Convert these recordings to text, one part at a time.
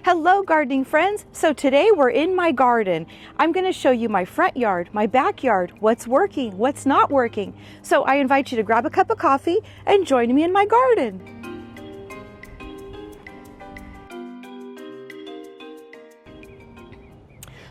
Hello gardening friends. So today we're in my garden. I'm going to show you my front yard, my backyard, what's working, what's not working. So I invite you to grab a cup of coffee and join me in my garden.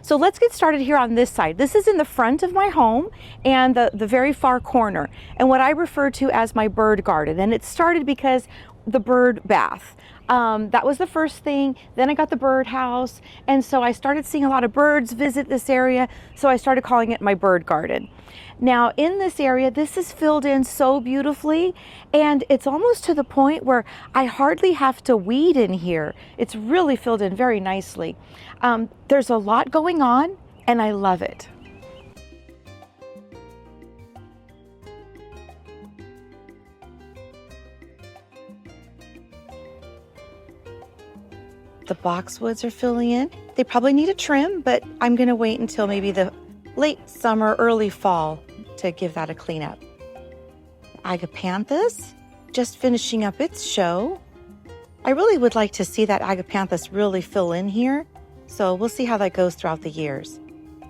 So let's get started here on this side. This is in the front of my home and the very far corner, and what I refer to as my bird garden. And it started because the bird bath. That was the first thing. Then I got the bird house, and so I started seeing a lot of birds visit this area, so I started calling it my bird garden. Now in this area, this is filled in so beautifully, and it's almost to the point where I hardly have to weed in here. It's really filled in very nicely. There's a lot going on, and I love it. The boxwoods are filling in. They probably need a trim, but I'm gonna wait until maybe the late summer, early fall to give that a clean up. Agapanthus, just finishing up its show. I really would like to see that agapanthus really fill in here, so we'll see how that goes throughout the years.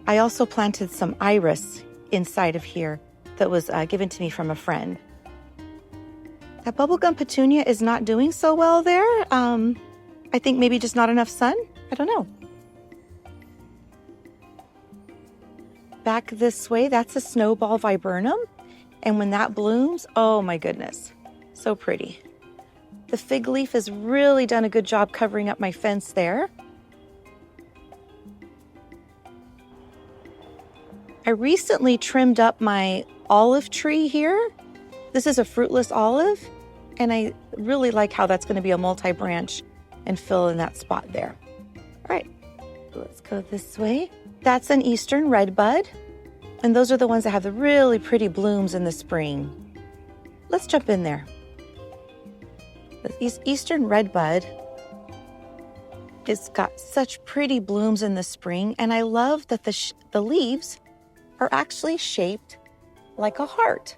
I also planted some iris inside of here that was given to me from a friend. That bubblegum petunia is not doing so well there. I think maybe just not enough sun? I don't know. Back this way, that's a snowball viburnum. And when that blooms, oh my goodness, so pretty. The fig leaf has really done a good job covering up my fence there. I recently trimmed up my olive tree here. This is a fruitless olive, and I really like how that's going to be a multi-branch and fill in that spot there. All right, let's go this way. That's an eastern redbud, and those are the ones that have the really pretty blooms in the spring. Let's jump in there. The eastern redbud, it's got such pretty blooms in the spring, and I love that the leaves are actually shaped like a heart.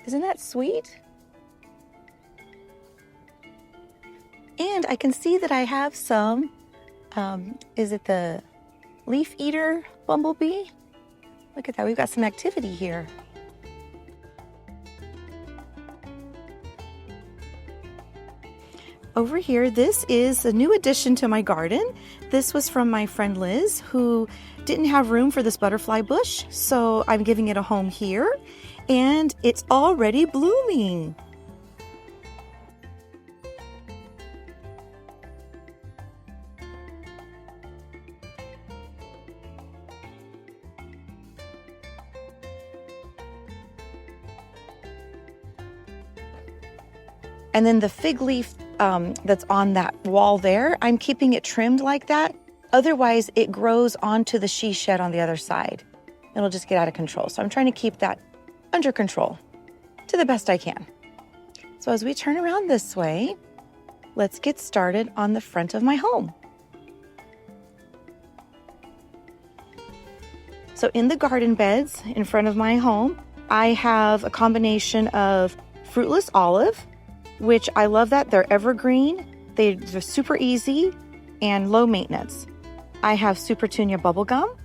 Isn't that sweet? And I can see that I have some, is it the leaf eater bumblebee? Look at that, we've got some activity here. Over here, this is a new addition to my garden. This was from my friend Liz, who didn't have room for this butterfly bush, so I'm giving it a home here, and it's already blooming. And then the fig leaf that's on that wall there, I'm keeping it trimmed like that. Otherwise, it grows onto the she shed on the other side. It'll just get out of control. So I'm trying to keep that under control to the best I can. So as we turn around this way, let's get started on the front of my home. So in the garden beds in front of my home, I have a combination of fruitless olive, which I love that they're evergreen, they're super easy and low maintenance. I have Supertunia bubblegum,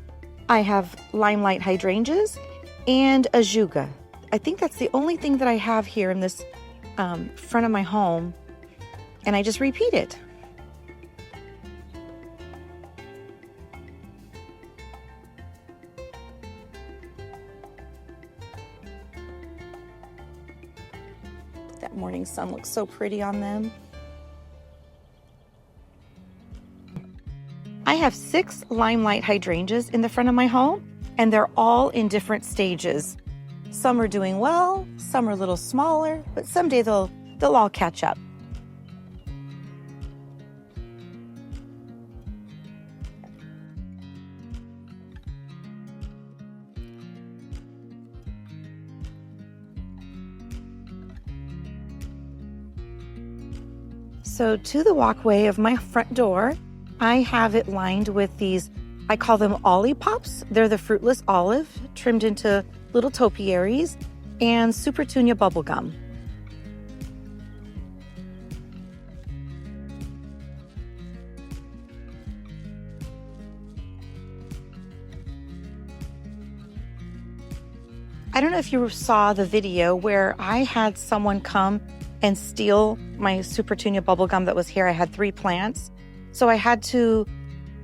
I have limelight hydrangeas, and ajuga. I think that's the only thing that I have here in this front of my home, and I just repeat it. That morning sun looks so pretty on them. I have 6 limelight hydrangeas in the front of my home, and they're all in different stages. Some are doing well, some are a little smaller, but someday they'll all catch up. So to the walkway of my front door, I have it lined with these, I call them ollipops. They're the fruitless olive trimmed into little topiaries, and Supertunia bubblegum. I don't know if you saw the video where I had someone come and steal my Supertunia bubblegum that was here. I had 3 plants. So I had to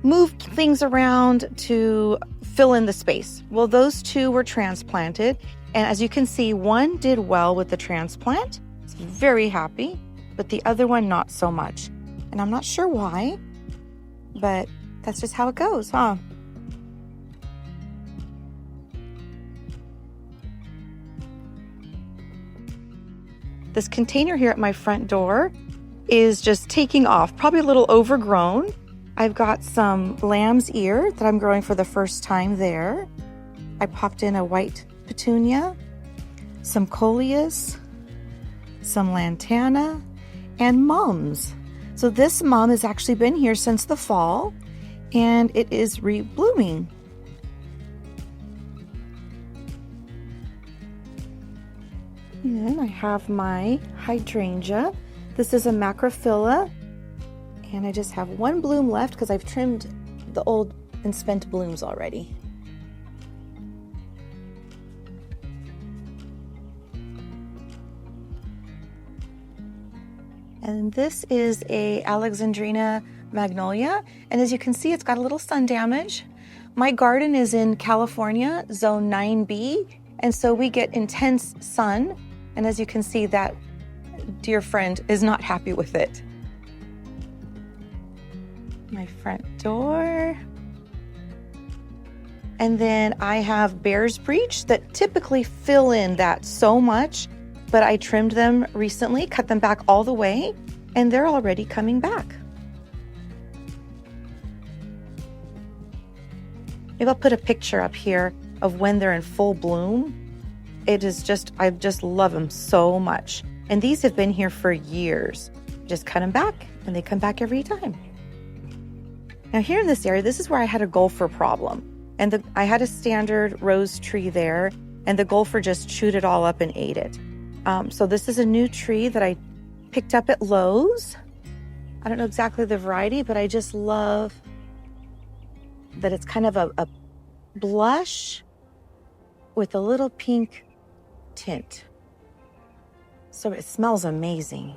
move things around to fill in the space. Well, those 2 were transplanted. And as you can see, one did well with the transplant. It's very happy, but the other one not so much. And I'm not sure why, but that's just how it goes, huh? This container here at my front door is just taking off, probably a little overgrown. I've got some lamb's ear that I'm growing for the first time there. I popped in a white petunia, some coleus, some lantana, and mums. So this mum has actually been here since the fall, and it is reblooming. And I have my hydrangea. This is a macrophylla, and I just have 1 bloom left because I've trimmed the old and spent blooms already. And this is a Alexandrina magnolia, and as you can see, it's got a little sun damage. My garden is in California, zone 9B, and so we get intense sun, and as you can see, that dear friend is not happy with it. My front door. And then I have bear's breech that typically fill in that so much, but I trimmed them recently, cut them back all the way, and they're already coming back. Maybe I'll put a picture up here of when they're in full bloom. It is just, I just love them so much. And these have been here for years. Just cut them back and they come back every time. Now here in this area, this is where I had a gopher problem. And I had a standard rose tree there, and the gopher just chewed it all up and ate it. So this is a new tree that I picked up at Lowe's. I don't know exactly the variety, but I just love that it's kind of a blush with a little pink tint. So it smells amazing.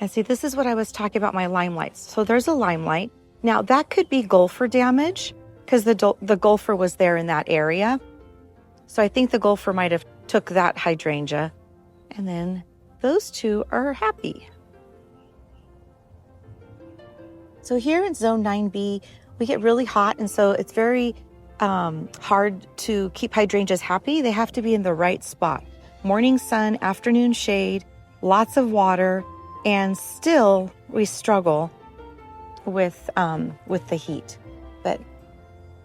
And see, this is what I was talking about, my limelights. So there's a limelight. Now that could be gopher damage because the gopher was there in that area. So I think the gopher might have took that hydrangea. And then those 2 are happy. So here in zone 9B, we get really hot, and so it's very hard to keep hydrangeas happy. They have to be in the right spot. Morning sun, afternoon shade, lots of water, and still we struggle with the heat. But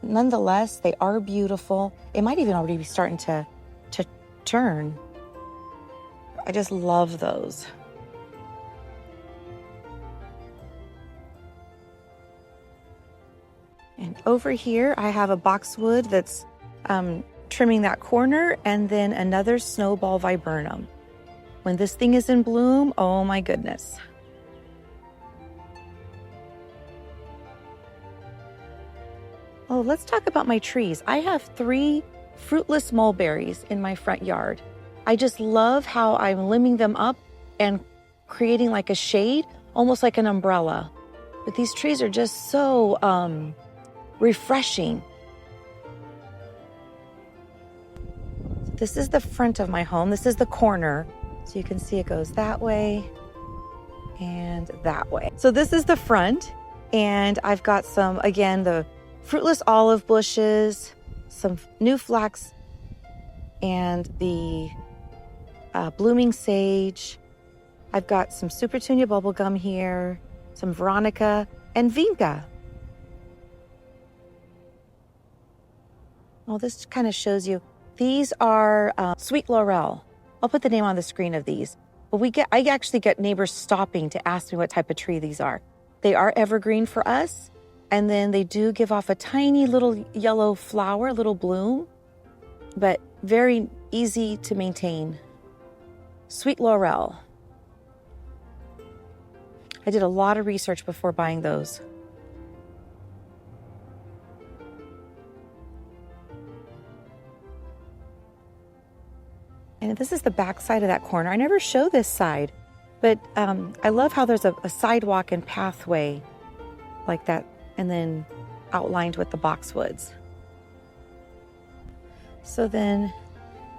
nonetheless, they are beautiful. It might even already be starting to turn. I just love those. And over here, I have a boxwood that's trimming that corner, and then another snowball viburnum. When this thing is in bloom, oh my goodness. Oh, let's talk about my trees. I have 3 fruitless mulberries in my front yard. I just love how I'm limbing them up and creating like a shade, almost like an umbrella. But these trees are just so refreshing. This is the front of my home. This is the corner. So you can see it goes that way and that way. So this is the front, and I've got some, again, the fruitless olive bushes, some new flax, and the blooming sage. I've got some Supertunia bubblegum here, some Veronica, and Vinca. Well, this kind of shows you, these are sweet laurel. I'll put the name on the screen of these. But I actually get neighbors stopping to ask me what type of tree these are. They are evergreen for us, and then they do give off a tiny little yellow flower, a little bloom, but very easy to maintain. Sweet laurel. I did a lot of research before buying those. this is the back side of that corner. I never show this side, but I love how there's a sidewalk and pathway like that, and then outlined with the boxwoods. So then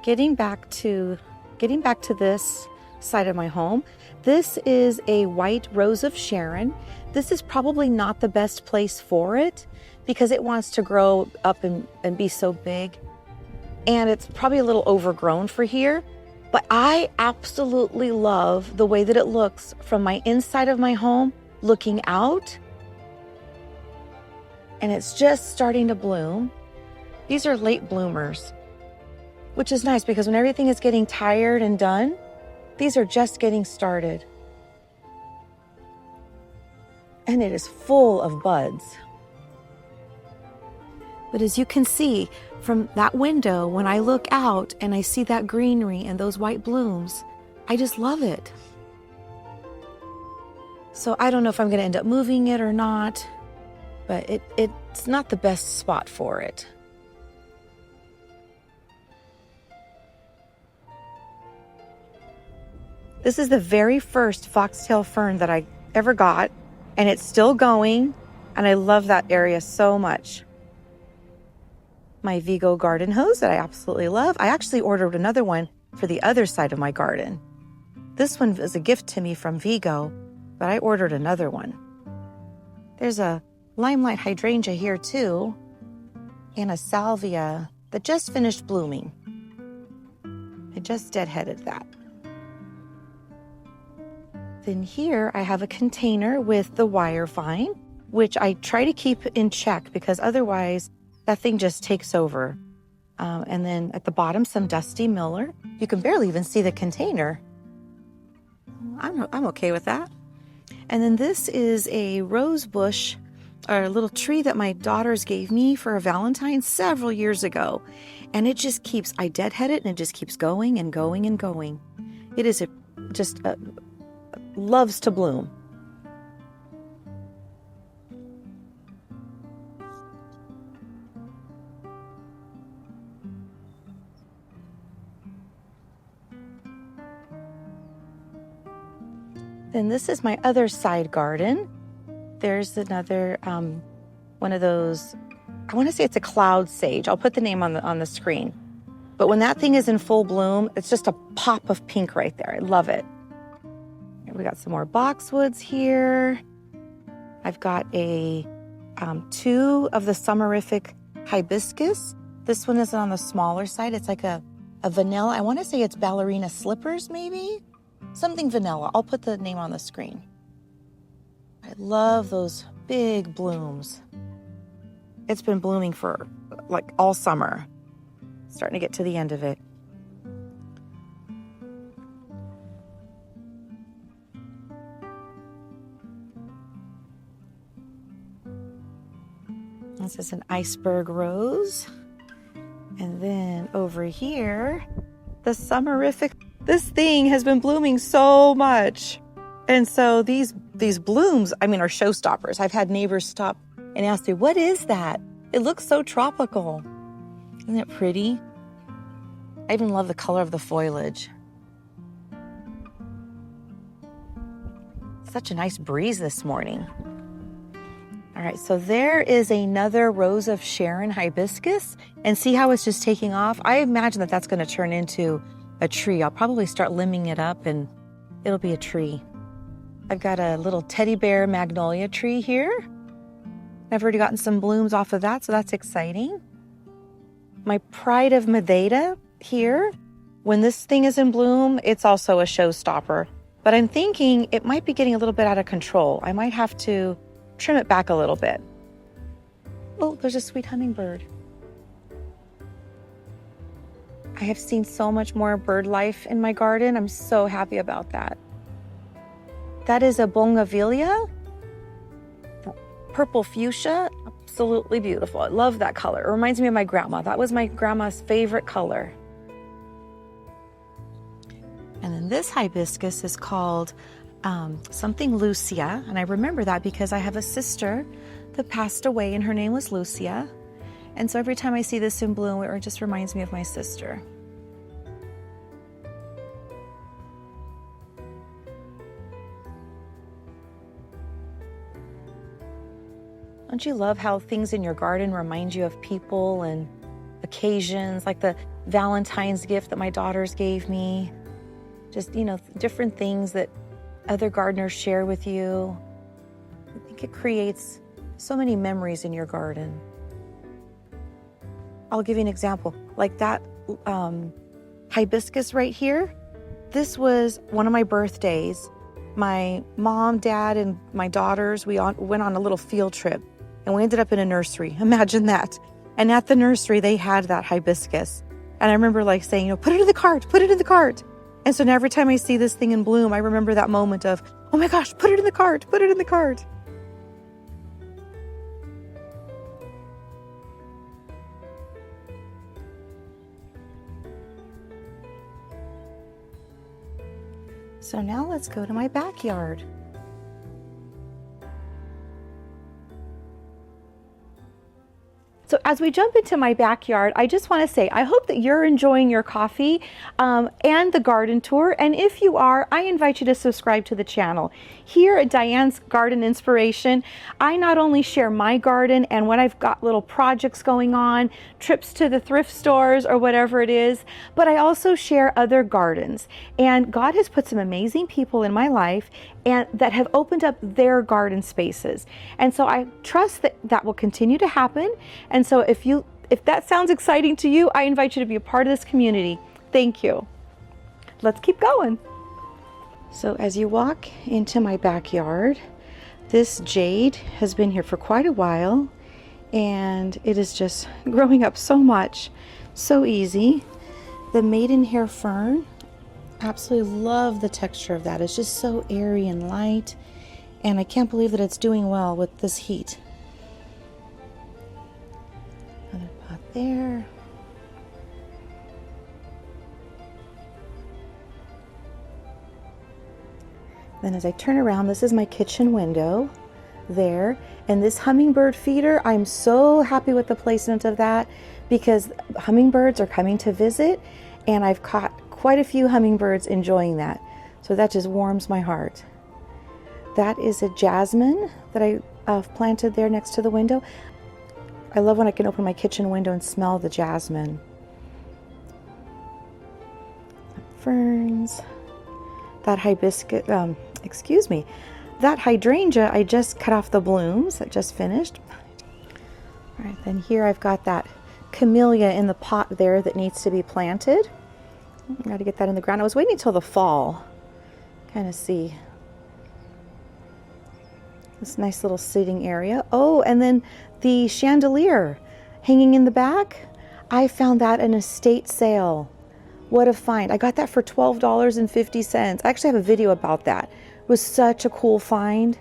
getting back to this side of my home, this is a white rose of Sharon. This is probably not the best place for it because it wants to grow up and be so big. And it's probably a little overgrown for here. But I absolutely love the way that it looks from my inside of my home looking out. And it's just starting to bloom. These are late bloomers, which is nice because when everything is getting tired and done, these are just getting started. And it is full of buds. But as you can see from that window, when I look out and I see that greenery and those white blooms, I just love it. So I don't know if I'm going to end up moving it or not, but it's not the best spot for it. This is the very first foxtail fern that I ever got, and it's still going, and I love that area so much. My Vigo garden hose that I absolutely love. I actually ordered another one for the other side of my garden. This one is a gift to me from Vigo, but I ordered another one. There's a limelight hydrangea here too, and a salvia that just finished blooming. I just deadheaded that. Then here I have a container with the wire vine, which I try to keep in check because otherwise that thing just takes over. And then at the bottom, some Dusty Miller. You can barely even see the container. I'm okay with that. And then this is a rose bush, or a little tree that my daughters gave me for a Valentine several years ago. And it just keeps, I deadhead it and it just keeps going and going and going. It is loves to bloom. Then this is my other side garden. There's another one of those, I want to say it's a cloud sage. I'll put the name on the screen. But when that thing is in full bloom, it's just a pop of pink right there. I love it. We got some more boxwoods here. I've got two of the summerific hibiscus. This one is on the smaller side. It's like a vanilla. I want to say it's ballerina slippers, maybe? Something vanilla. I'll put the name on the screen. I love those big blooms. It's been blooming for like all summer. Starting to get to the end of it. This is an iceberg rose. And then over here, the summerific. This thing has been blooming so much. And so these blooms, are showstoppers. I've had neighbors stop and ask me, what is that? It looks so tropical. Isn't it pretty? I even love the color of the foliage. Such a nice breeze this morning. All right, so there is another Rose of Sharon hibiscus, and see how it's just taking off? I imagine that that's going to turn into a tree. I'll probably start limbing it up and it'll be a tree. I've got a little teddy bear magnolia tree here. I've already gotten some blooms off of that, so that's exciting. My Pride of Madeira here, when this thing is in bloom, it's also a showstopper. But I'm thinking it might be getting a little bit out of control. I might have to trim it back a little bit. Oh, there's a sweet hummingbird. I have seen so much more bird life in my garden. I'm so happy about that. That is a bougainvillea, purple fuchsia, absolutely beautiful. I love that color. It reminds me of my grandma. That was my grandma's favorite color. And then this hibiscus is called something Lucia, and I remember that because I have a sister that passed away and her name was Lucia, and so every time I see this in bloom, it just reminds me of my sister. Don't you love how things in your garden remind you of people and occasions, like the Valentine's gift that my daughters gave me? Just, different things that other gardeners share with you. I think it creates so many memories in your garden. I'll give you an example. Like that hibiscus right here. This was one of my birthdays. My mom, dad, and my daughters, we went on a little field trip, and we ended up in a nursery. Imagine that. And at the nursery, they had that hibiscus. And I remember saying, put it in the cart, put it in the cart. And so now every time I see this thing in bloom, I remember that moment of, oh my gosh, put it in the cart, put it in the cart. So now let's go to my backyard. So as we jump into my backyard, I just want to say, I hope that you're enjoying your coffee and the garden tour. And if you are, I invite you to subscribe to the channel. Here at Diane's Garden Inspiration, I not only share my garden and when I've got little projects going on, trips to the thrift stores or whatever it is, but I also share other gardens. And God has put some amazing people in my life and that have opened up their garden spaces. And so I trust that that will continue to happen. And so if that sounds exciting to you, I invite you to be a part of this community. Thank you. Let's keep going. So as you walk into my backyard, this jade has been here for quite a while, and it is just growing up so much, so easy. The maidenhair fern, absolutely love the texture of that. It's just so airy and light, and I can't believe that it's doing well with this heat. Another pot there. Then as I turn around, this is my kitchen window there. And this hummingbird feeder, I'm so happy with the placement of that because hummingbirds are coming to visit, and I've caught quite a few hummingbirds enjoying that. So that just warms my heart. That is a jasmine that I planted there next to the window. I love when I can open my kitchen window and smell the jasmine. Ferns. That hibiscus, that hydrangea, I just cut off the blooms that just finished. All right, then here I've got that camellia in the pot there that needs to be planted. I got to get that in the ground. I was waiting until the fall, kind of see this nice little sitting area. Oh, and then the chandelier hanging in the back, I found that in an estate sale. What a find. I got that for $12.50. I actually have a video about that. It was such a cool find.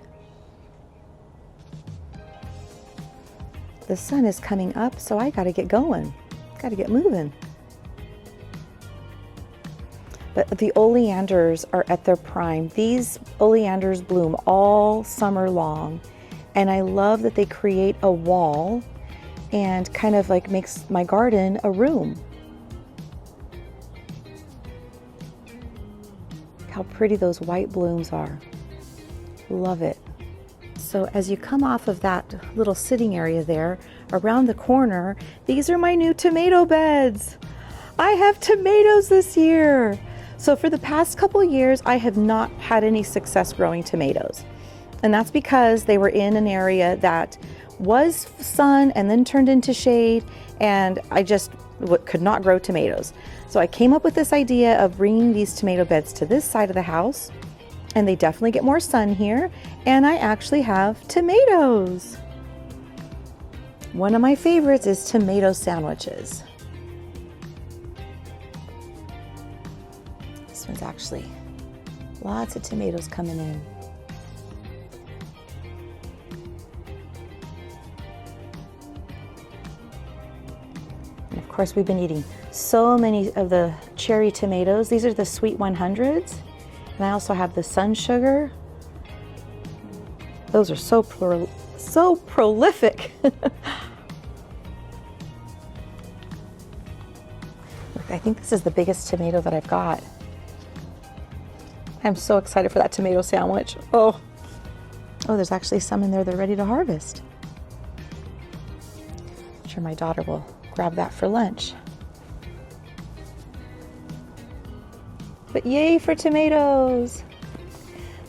The sun is coming up, so I got to get going. Got to get moving. But the oleanders are at their prime. These oleanders bloom all summer long. And I love that they create a wall and kind of like makes my garden a room. How pretty those white blooms are. Love it. So as you come off of that little sitting area there, around the corner, these are my new tomato beds. I have tomatoes this year. So for the past couple years, I have not had any success growing tomatoes. And that's because they were in an area that was sun and then turned into shade, and I just could not grow tomatoes. So I came up with this idea of bringing these tomato beds to this side of the house, and they definitely get more sun here, and I actually have tomatoes. One of my favorites is tomato sandwiches. This one's actually lots of tomatoes coming in. And of course, we've been eating so many of the cherry tomatoes. These are the sweet 100s. And I also have the sun sugar. Those are so prolific. Look, I think this is the biggest tomato that I've got. I'm so excited for that tomato sandwich. Oh, there's actually some in there that are ready to harvest. sure my daughter will grab that for lunch. But yay for tomatoes!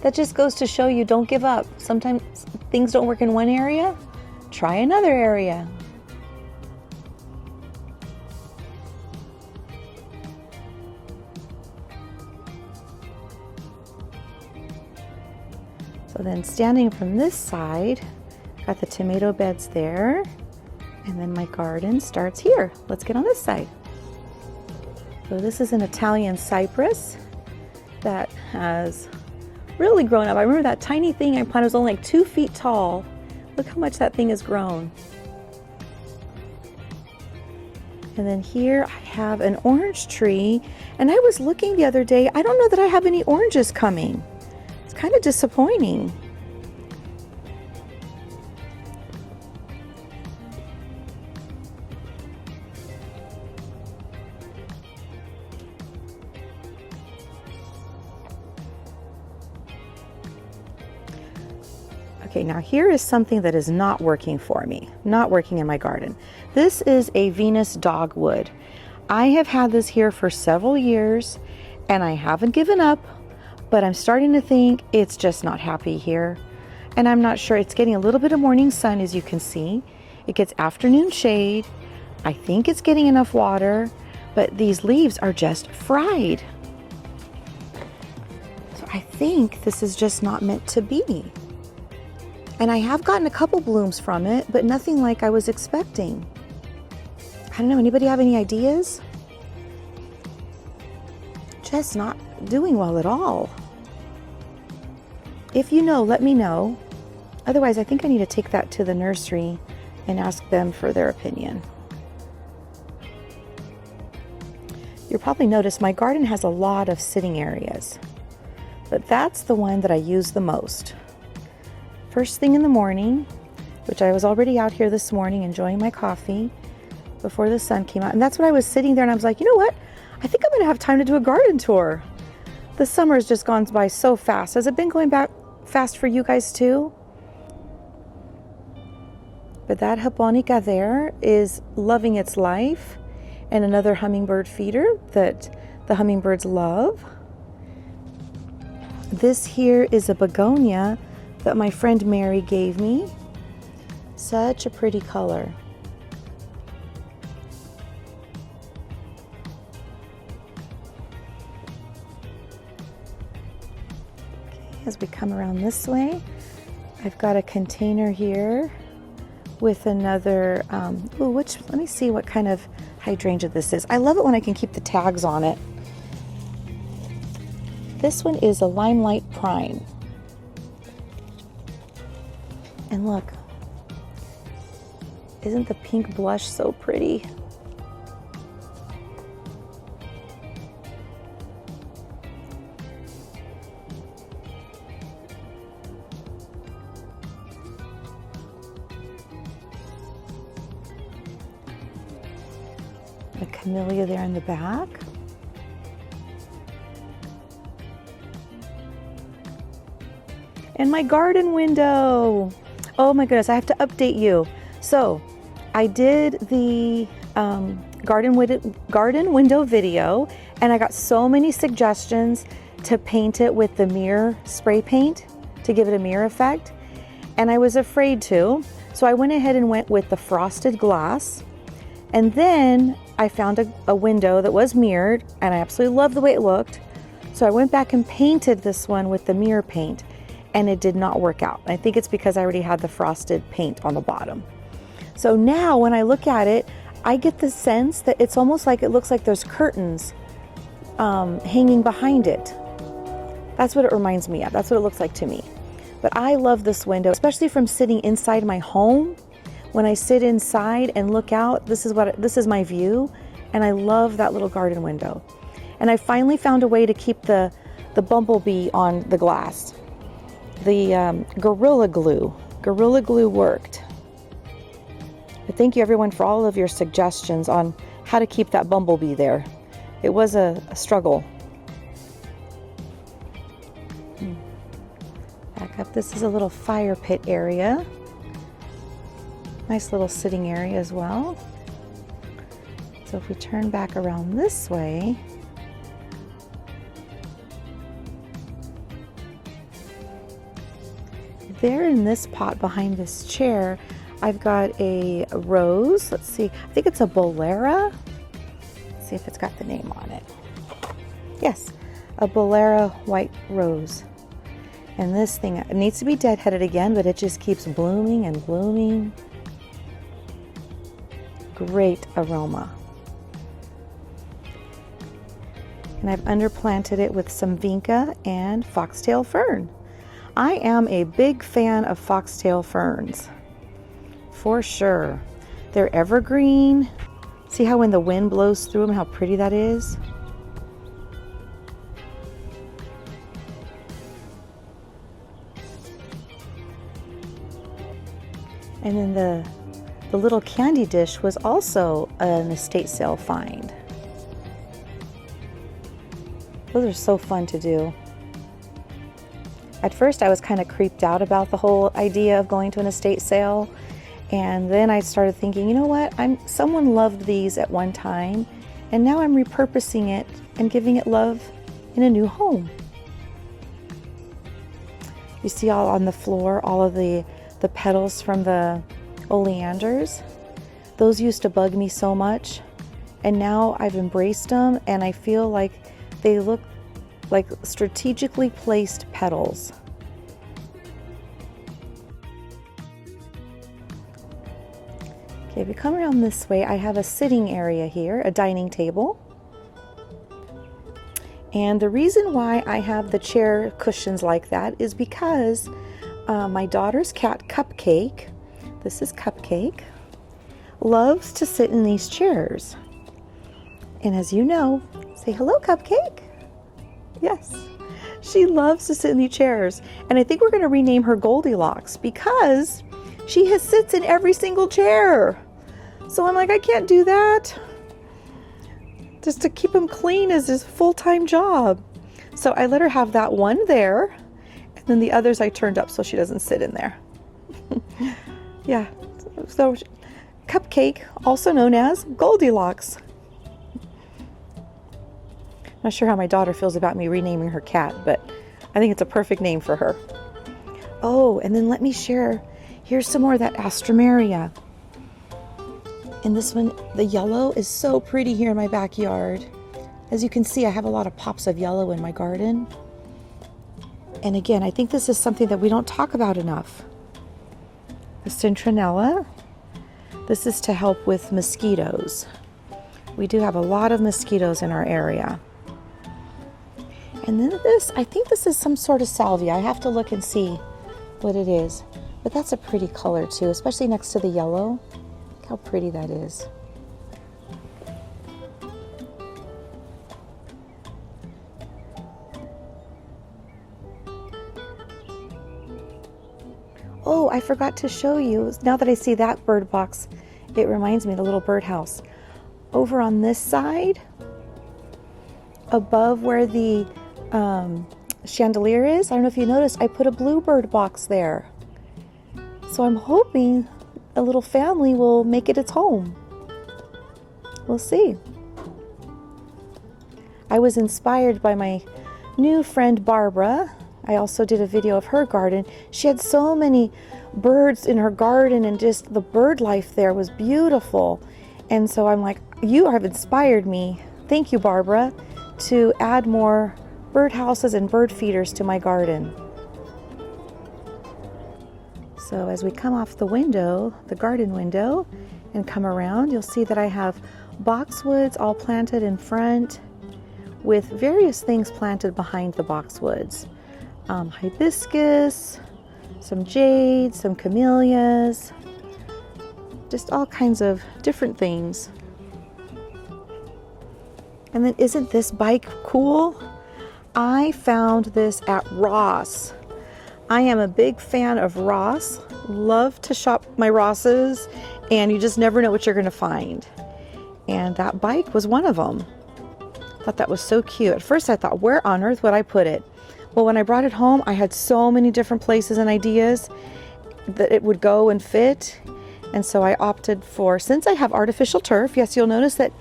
That just goes to show you, don't give up. Sometimes things don't work in one area, try another area. So then standing from this side, got the tomato beds there, and then my garden starts here. Let's get on this side. So this is an Italian cypress that has really grown up. I remember that tiny thing I planted was only like 2 feet tall. Look how much that thing has grown. And then here I have an orange tree, and I was looking the other day, I don't know that I have any oranges coming. It's kind of disappointing. Okay, now here is something that is not working for me, not working in my garden. This is a Venus dogwood. I have had this here for several years and I haven't given up, but I'm starting to think it's just not happy here. And I'm not sure, it's getting a little bit of morning sun, as you can see. It gets afternoon shade. I think it's getting enough water, but these leaves are just fried. So I think this is just not meant to be. And I have gotten a couple blooms from it, but nothing like I was expecting. I don't know, anybody have any ideas? Just not doing well at all. If you know, let me know. Otherwise, I think I need to take that to the nursery and ask them for their opinion. You'll probably notice my garden has a lot of sitting areas, but that's the one that I use the most. First thing in the morning, which I was already out here this morning enjoying my coffee before the sun came out. And that's when I was sitting there and I was like, you know what? I think I'm gonna have time to do a garden tour. The summer's just gone by so fast. Has it been going back fast for you guys too? But that japonica there is loving its life, and another hummingbird feeder that the hummingbirds love. This here is a begonia that my friend Mary gave me. Such a pretty color. Okay, as we come around this way, I've got a container here with another, let me see what kind of hydrangea this is. I love it when I can keep the tags on it. This one is a Limelight Prime. And look, isn't the pink blush so pretty? The camellia there in the back. And my garden window. Oh my goodness, I have to update you. So I did the garden window video, and I got so many suggestions to paint it with the mirror spray paint to give it a mirror effect. And I was afraid to, so I went ahead and went with the frosted glass. And then I found a window that was mirrored, and I absolutely loved the way it looked. So I went back and painted this one with the mirror paint, and it did not work out. I think it's because I already had the frosted paint on the bottom. So now when I look at it, I get the sense that it's almost like it looks like there's curtains hanging behind it. That's what it reminds me of. That's what it looks like to me. But I love this window, especially from sitting inside my home. When I sit inside and look out, this is my view, and I love that little garden window. And I finally found a way to keep the bumblebee on the glass. The Gorilla Glue worked. But thank you everyone for all of your suggestions on how to keep that bumblebee there. It was a struggle. Back up, this is a little fire pit area. Nice little sitting area as well. So if we turn back around this way, there in this pot behind this chair, I've got a rose. Let's see, I think it's a bolera. Let's see if it's got the name on it. Yes, a bolera white rose. And this thing, it needs to be deadheaded again, but it just keeps blooming and blooming. Great aroma. And I've underplanted it with some vinca and foxtail fern. I am a big fan of foxtail ferns, for sure. They're evergreen. See how when the wind blows through them, how pretty that is? And then the little candy dish was also an estate sale find. Those are so fun to do. At first I was kind of creeped out about the whole idea of going to an estate sale, and then I started thinking, you know what, someone loved these at one time, and now I'm repurposing it and giving it love in a new home. You see all on the floor, all of the petals from the oleanders. Those used to bug me so much, and now I've embraced them, and I feel like they look like strategically placed petals. Okay, if you come around this way, I have a sitting area here, a dining table. And the reason why I have the chair cushions like that is because my daughter's cat, Cupcake, this is Cupcake, loves to sit in these chairs. And as you know, say hello, Cupcake. Yes, she loves to sit in these chairs. And I think we're going to rename her Goldilocks because she sits in every single chair. So I'm like, I can't do that. Just to keep them clean is his full-time job. So I let her have that one there. And then the others I turned up so she doesn't sit in there. Yeah, so Cupcake, also known as Goldilocks. Not sure how my daughter feels about me renaming her cat, but I think it's a perfect name for her. Oh, and then let me share, here's some more of that Astromeria. And this one, the yellow is so pretty here in my backyard. As you can see, I have a lot of pops of yellow in my garden. And again, I think this is something that we don't talk about enough. The citronella, this is to help with mosquitoes. We do have a lot of mosquitoes in our area. And then this, I think this is some sort of salvia. I have to look and see what it is. But that's a pretty color too, especially next to the yellow. Look how pretty that is. Oh, I forgot to show you. Now that I see that bird box, it reminds me of the little birdhouse. Over on this side, above where the chandelier is, I don't know if you noticed, I put a bluebird box there. So I'm hoping a little family will make it its home. We'll see. I was inspired by my new friend Barbara. I also did a video of her garden. She had so many birds in her garden, and just the bird life there was beautiful. And so I'm like, you have inspired me. Thank you, Barbara, to add more birdhouses and bird feeders to my garden. So as we come off the window, the garden window, and come around, you'll see that I have boxwoods all planted in front with various things planted behind the boxwoods. Hibiscus, some jade, some camellias, just all kinds of different things. And then isn't this bike cool? I found this at Ross. I am a big fan of Ross. Love to shop my Rosses, and you just never know what you're going to find. And that bike was one of them. Thought that was so cute. At first I thought, where on earth would I put it? Well, when I brought it home, I had so many different places and ideas that it would go and fit. And so I opted for, since I have artificial turf, yes, you'll notice that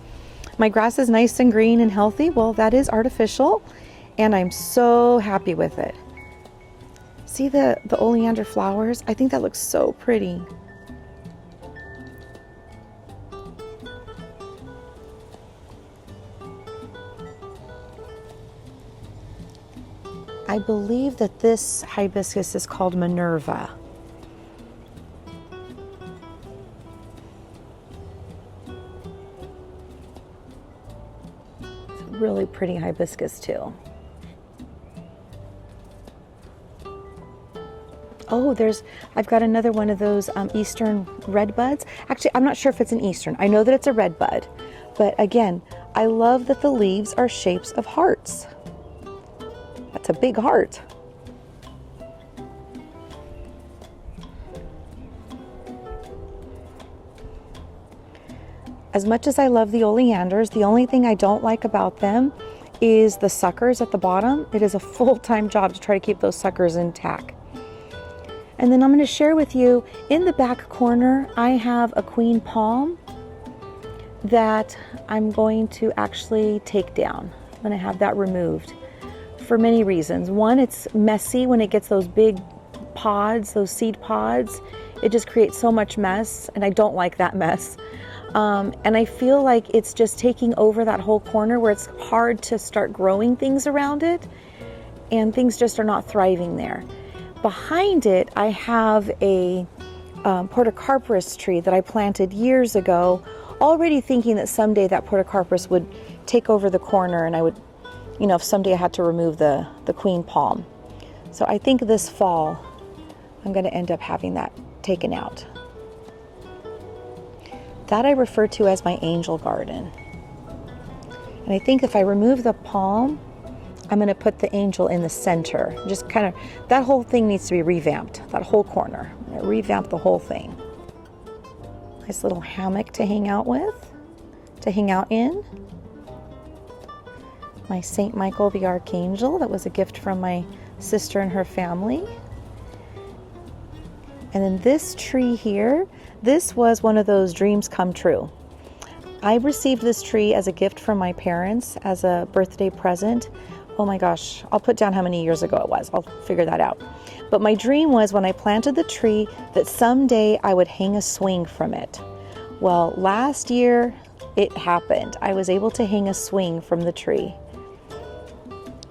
my grass is nice and green and healthy. Well, that is artificial, and I'm so happy with it. See the oleander flowers? I think that looks so pretty. I believe that this hibiscus is called Minerva. It's a really pretty hibiscus too. Oh, I've got another one of those Eastern red buds. Actually, I'm not sure if it's an Eastern. I know that it's a red bud, but again, I love that the leaves are shapes of hearts. That's a big heart. As much as I love the oleanders, the only thing I don't like about them is the suckers at the bottom. It is a full-time job to try to keep those suckers intact. And then I'm going to share with you, in the back corner, I have a queen palm that I'm going to actually take down. I'm going to have that removed for many reasons. One, it's messy when it gets those big pods, those seed pods. It just creates so much mess, and I don't like that mess. And I feel like it's just taking over that whole corner where it's hard to start growing things around it, and things just are not thriving there. Behind it, I have a portocarpus tree that I planted years ago, already thinking that someday that portocarpus would take over the corner, and I would, you know, if someday I had to remove the queen palm. So I think this fall, I'm going to end up having that taken out. That I refer to as my angel garden. And I think if I remove the palm, I'm going to put the angel in the center. Just kind of, that whole thing needs to be revamped, that whole corner. I'm going to revamp the whole thing. Nice little hammock to hang out with, to hang out in. My St. Michael the Archangel, that was a gift from my sister and her family. And then this tree here, this was one of those dreams come true. I received this tree as a gift from my parents as a birthday present. Oh my gosh, I'll put down how many years ago it was. I'll figure that out. But my dream was, when I planted the tree, that someday I would hang a swing from it. Well, last year it happened. I was able to hang a swing from the tree.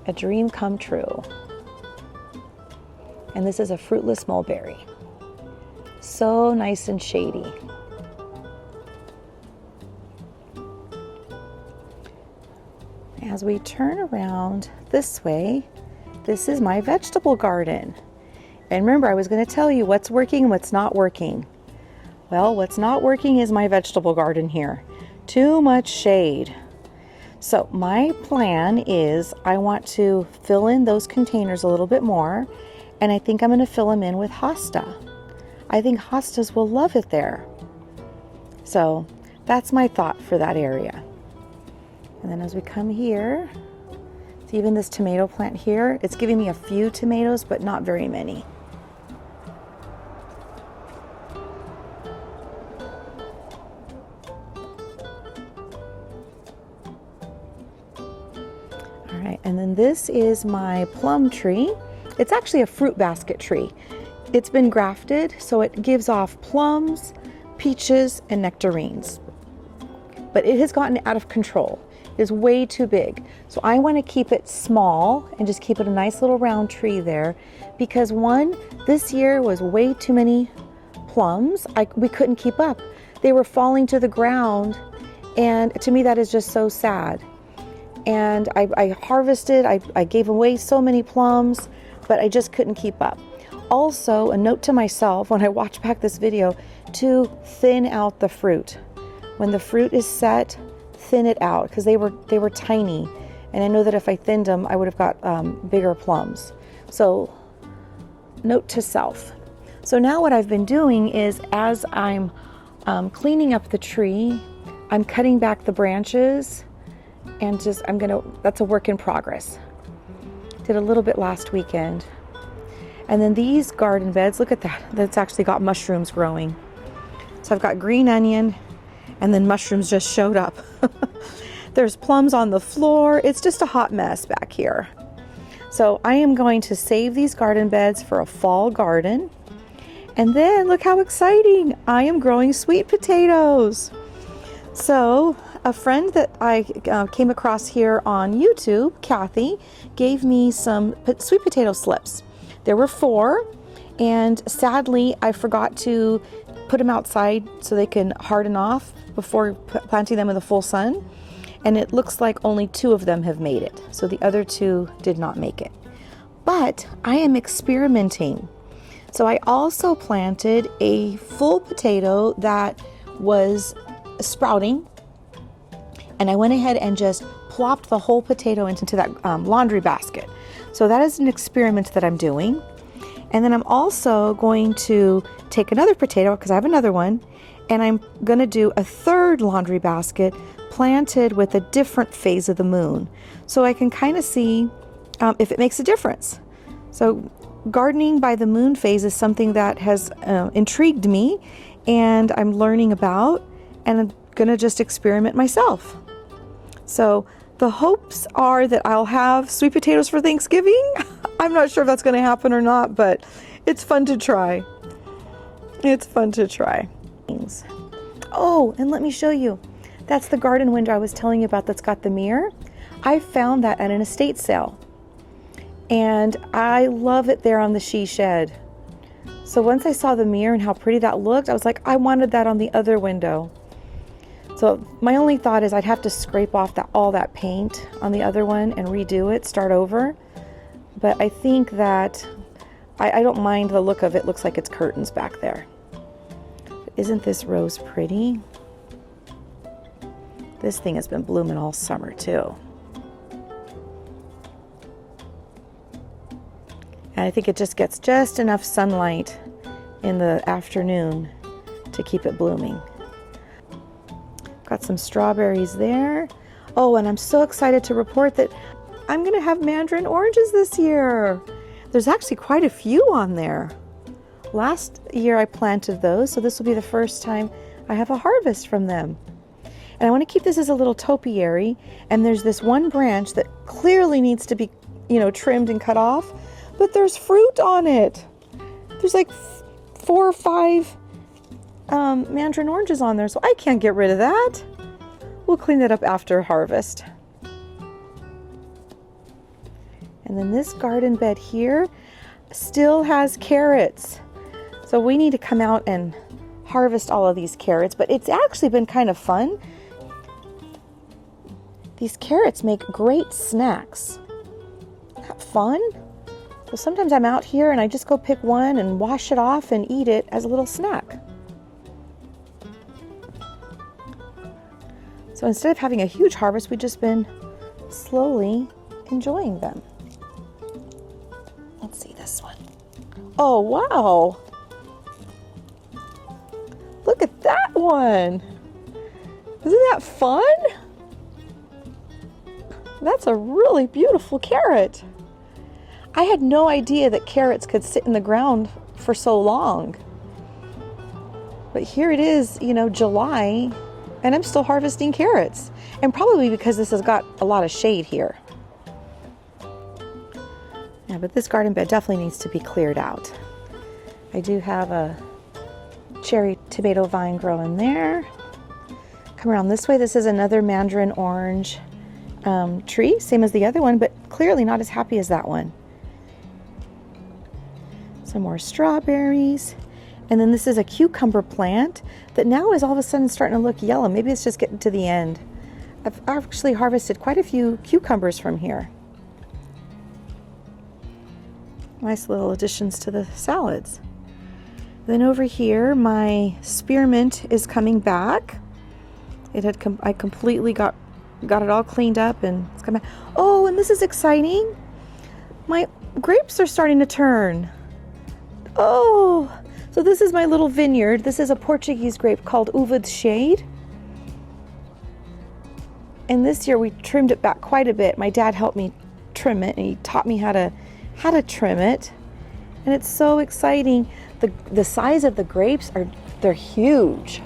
A dream come true. And this is a fruitless mulberry. So nice and shady. As we turn around this way, this is my vegetable garden. And remember, I was going to tell you what's working and what's not working. Well, what's not working is my vegetable garden here. Too much shade. So my plan is, I want to fill in those containers a little bit more, and I think I'm going to fill them in with hosta. I think hostas will love it there. So that's my thought for that area. And then as we come here, see, even this tomato plant here, it's giving me a few tomatoes, but not very many. All right, and then this is my plum tree. It's actually a fruit basket tree. It's been grafted, so it gives off plums, peaches, and nectarines. But it has gotten out of control. It is way too big. So I want to keep it small and just keep it a nice little round tree there, because one, this year was way too many plums. We couldn't keep up. They were falling to the ground, and to me that is just so sad. And I harvested, I gave away so many plums, but I just couldn't keep up. Also, a note to myself when I watch back this video, to thin out the fruit. When the fruit is set, thin it out, because they were tiny, and I know that if I thinned them, I would have got bigger plums. So, note to self. So now what I've been doing is, as I'm cleaning up the tree, I'm cutting back the branches, and that's a work in progress. Did a little bit last weekend. And then these garden beds, look at that. That's actually got mushrooms growing. So I've got green onion, and then mushrooms just showed up. There's plums on the floor. It's just a hot mess back here. So I am going to save these garden beds for a fall garden. And then look how exciting. I am growing sweet potatoes. So a friend that I came across here on YouTube, Kathy, gave me some sweet potato slips. There were 4, and sadly I forgot to put them outside so they can harden off before planting them in the full sun. And it looks like only 2 of them have made it. So the other 2 did not make it. But I am experimenting. So I also planted a full potato that was sprouting. And I went ahead and just plopped the whole potato into that laundry basket. So that is an experiment that I'm doing. And then I'm also going to take another potato, because I have another one, and I'm going to do a 3rd laundry basket planted with a different phase of the moon, so I can kind of see if it makes a difference. So gardening by the moon phase is something that has intrigued me, and I'm learning about, and I'm gonna just experiment myself. So the hopes are that I'll have sweet potatoes for Thanksgiving. I'm not sure if that's gonna happen or not, but it's fun to try. It's fun to try. Oh, and let me show you. That's the garden window I was telling you about that's got the mirror. I found that at an estate sale, and I love it there on the she shed. So once I saw the mirror and how pretty that looked, I was like, I wanted that on the other window. So my only thought is I'd have to scrape off all that paint on the other one and redo it, start over. But I think that I don't mind the look of it. Looks like it's curtains back there. Isn't this rose pretty? This thing has been blooming all summer too. And I think it just gets just enough sunlight in the afternoon to keep it blooming. Got some strawberries there. Oh, and I'm so excited to report that I'm gonna have mandarin oranges this year. There's actually quite a few on there. Last year I planted those, so this will be the first time I have a harvest from them. And I want to keep this as a little topiary, and there's this one branch that clearly needs to be, trimmed and cut off, but there's fruit on it. There's like 4 or 5 mandarin oranges on there, so I can't get rid of that. We'll clean that up after harvest. And then this garden bed here still has carrots. So we need to come out and harvest all of these carrots, but it's actually been kind of fun. These carrots make great snacks. Isn't that fun? So sometimes I'm out here and I just go pick one and wash it off and eat it as a little snack. So instead of having a huge harvest, we've just been slowly enjoying them. Let's see this one. Oh, wow. Look at that one. Isn't that fun? That's a really beautiful carrot. I had no idea that carrots could sit in the ground for so long. But here it is, July, and I'm still harvesting carrots. And probably because this has got a lot of shade here. Yeah, but this garden bed definitely needs to be cleared out. I do have a cherry tomato vine growing there. Come around this way. This is another mandarin orange tree, same as the other one, but clearly not as happy as that one. Some more strawberries. And then this is a cucumber plant that now is all of a sudden starting to look yellow. Maybe it's just getting to the end. I've actually harvested quite a few cucumbers from here. Nice little additions to the salads. Then over here, my spearmint is coming back. I completely got it all cleaned up and it's coming back. Oh, and this is exciting. My grapes are starting to turn. Oh, so this is my little vineyard. This is a Portuguese grape called Uva de Shade. And this year we trimmed it back quite a bit. My dad helped me trim it and he taught me how to trim it. And it's so exciting. The size of the grapes are They're huge.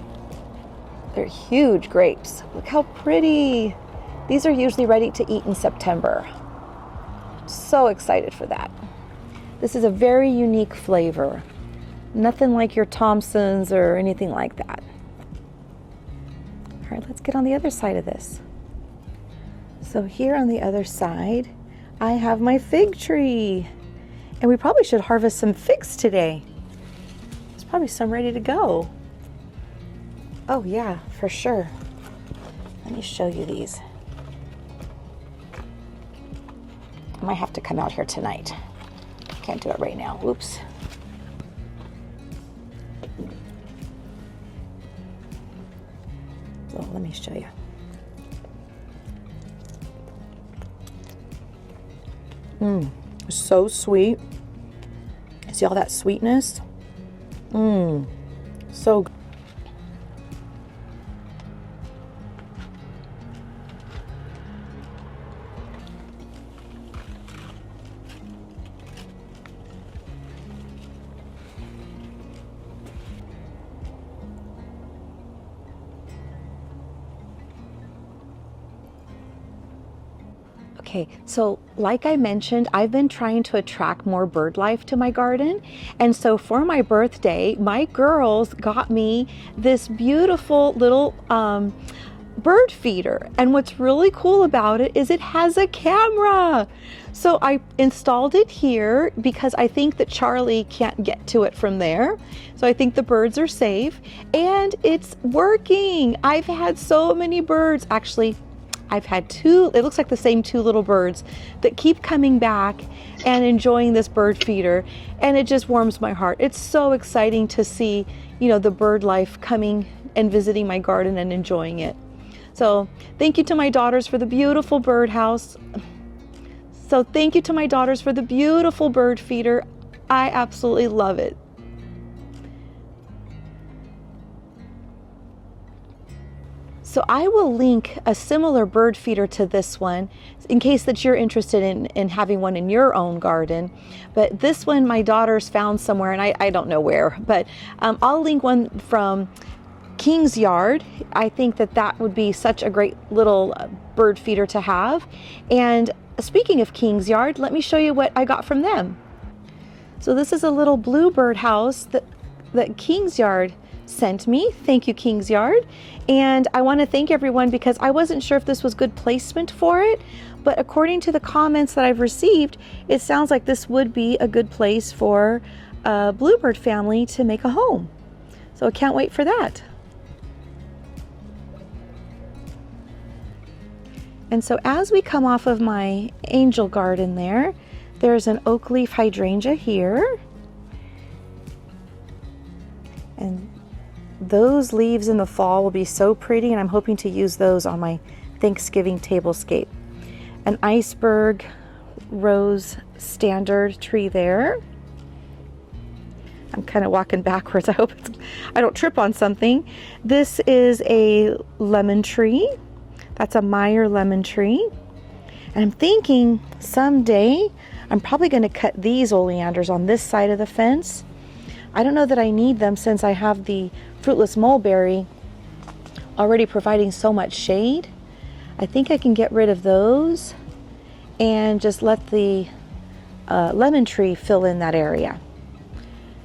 They're huge grapes. Look how pretty. These are usually ready to eat in September. So excited for that. This is a very unique flavor. Nothing like your Thompson's or anything like that. All right, let's get on the other side of this. So here on the other side, I have my fig tree. And we probably should harvest some figs today. There's probably some ready to go. Oh yeah, for sure. Let me show you these. I might have to come out here tonight. Can't do it right now. Oops. So let me show you. So sweet. See all that sweetness? So good. Okay, so like I mentioned, I've been trying to attract more bird life to my garden. And so for my birthday, my girls got me this beautiful little bird feeder. And what's really cool about it is it has a camera. So I installed it here because I think that Charlie can't get to it from there. So I think the birds are safe and it's working. I've had so many birds. Actually, I've had two, it looks like the same two little birds that keep coming back and enjoying this bird feeder. And it just warms my heart. It's so exciting to see, you know, the bird life coming and visiting my garden and enjoying it. So thank you to my daughters for the beautiful birdhouse. So thank you to my daughters for the beautiful bird feeder. I absolutely love it. So I will link a similar bird feeder to this one in case that you're interested in having one in your own garden. But this one my daughters found somewhere, and I don't know where, but I'll link one from King's Yard. I think that that would be such a great little bird feeder to have. And speaking of King's Yard, let me show you what I got from them. So this is a little bluebird house that King's Yard sent me. Thank you, King's Yard. And I want to thank everyone because I wasn't sure if this was good placement for it, but according to the comments that I've received, it sounds like this would be a good place for a bluebird family to make a home. So I can't wait for that. And so as we come off of my angel garden there's an oak leaf hydrangea here. And those leaves in the fall will be so pretty, and I'm hoping to use those on my Thanksgiving tablescape. An iceberg rose standard tree there. I'm kind of walking backwards. I hope I don't trip on something. This is a lemon tree. That's a Meyer lemon tree. And I'm thinking someday I'm probably going to cut these oleanders on this side of the fence. I don't know that I need them since I have the fruitless mulberry already providing so much shade. I think I can get rid of those and just let the lemon tree fill in that area.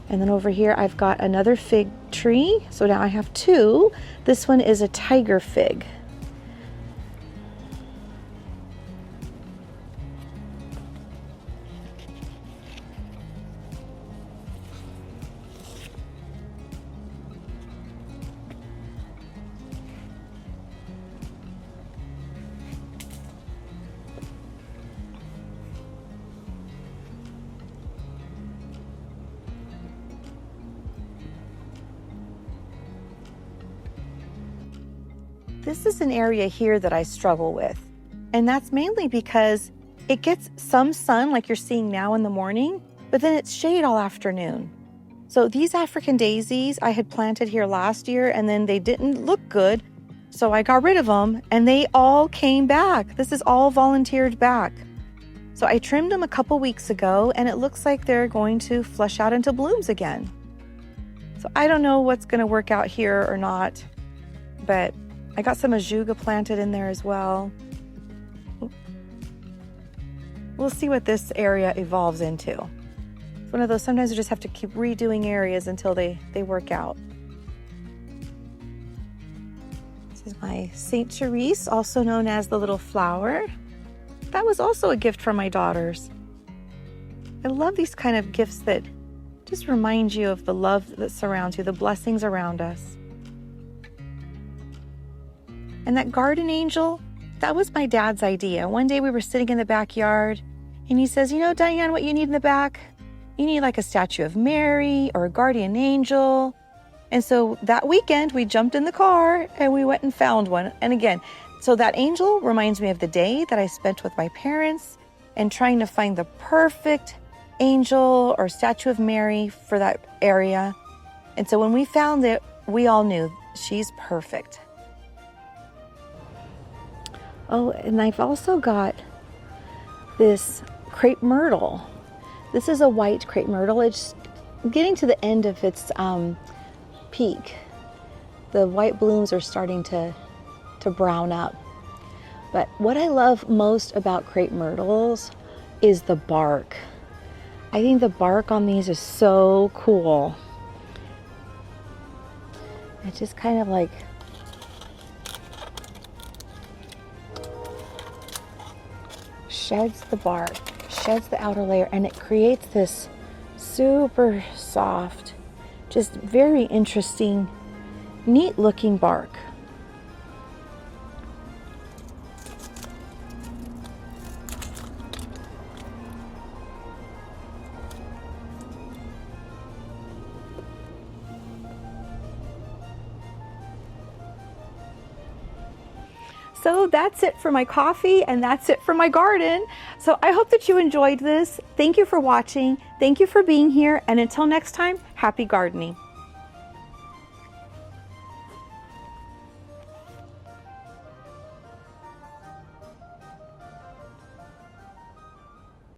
And then over here I've got another fig tree. So now I have two. This one is a tiger fig. This is an area here that I struggle with, and that's mainly because it gets some sun like you're seeing now in the morning, but then it's shade all afternoon. So these African daisies I had planted here last year, and then they didn't look good, so I got rid of them and they all came back. This is all volunteered back. So I trimmed them a couple weeks ago, and it looks like they're going to flush out into blooms again. So I don't know what's gonna work out here or not, but I got some ajuga planted in there as well. We'll see what this area evolves into. It's one of those, sometimes you just have to keep redoing areas until they work out. This is my Saint Therese, also known as the little flower. That was also a gift from my daughters. I love these kind of gifts that just remind you of the love that surrounds you, the blessings around us. And that garden angel, that was my dad's idea. One day we were sitting in the backyard and he says, you know, Diane, what you need in the back? You need like a statue of Mary or a guardian angel. And so that weekend we jumped in the car and we went and found one. And again, so that angel reminds me of the day that I spent with my parents and trying to find the perfect angel or statue of Mary for that area. And so when we found it, we all knew she's perfect. Oh, and I've also got this crepe myrtle. This is a white crepe myrtle. It's getting to the end of its peak. The white blooms are starting to brown up. But what I love most about crepe myrtles is the bark. I think the bark on these is so cool. It just kind of like sheds the bark, sheds the outer layer, and it creates this super soft, just very interesting, neat looking bark. So that's it for my coffee and that's it for my garden. So I hope that you enjoyed this. Thank you for watching. Thank you for being here. And until next time, happy gardening.